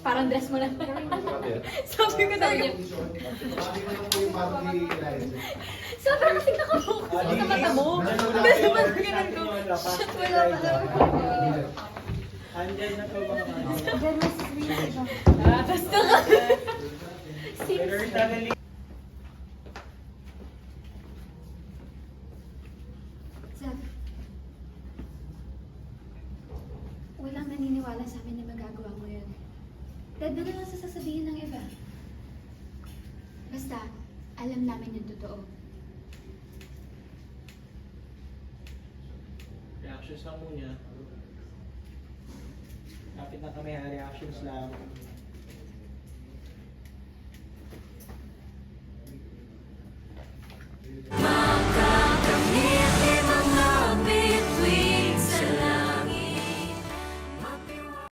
Parang dress mo lang. Sabi ko talaga. Sobrang kasi nakapokus ako sa mata mo. Kasi pag ganun ko, shit, wala pala. Andyan na to mga Basta ka. Sir, walang naniniwala sa amin na magagawa mo yun. Dahil doon lang sa sasabihin ng iba. Basta, alam namin yung totoo. reactions lang muna. Kapit na kami, reactions lang.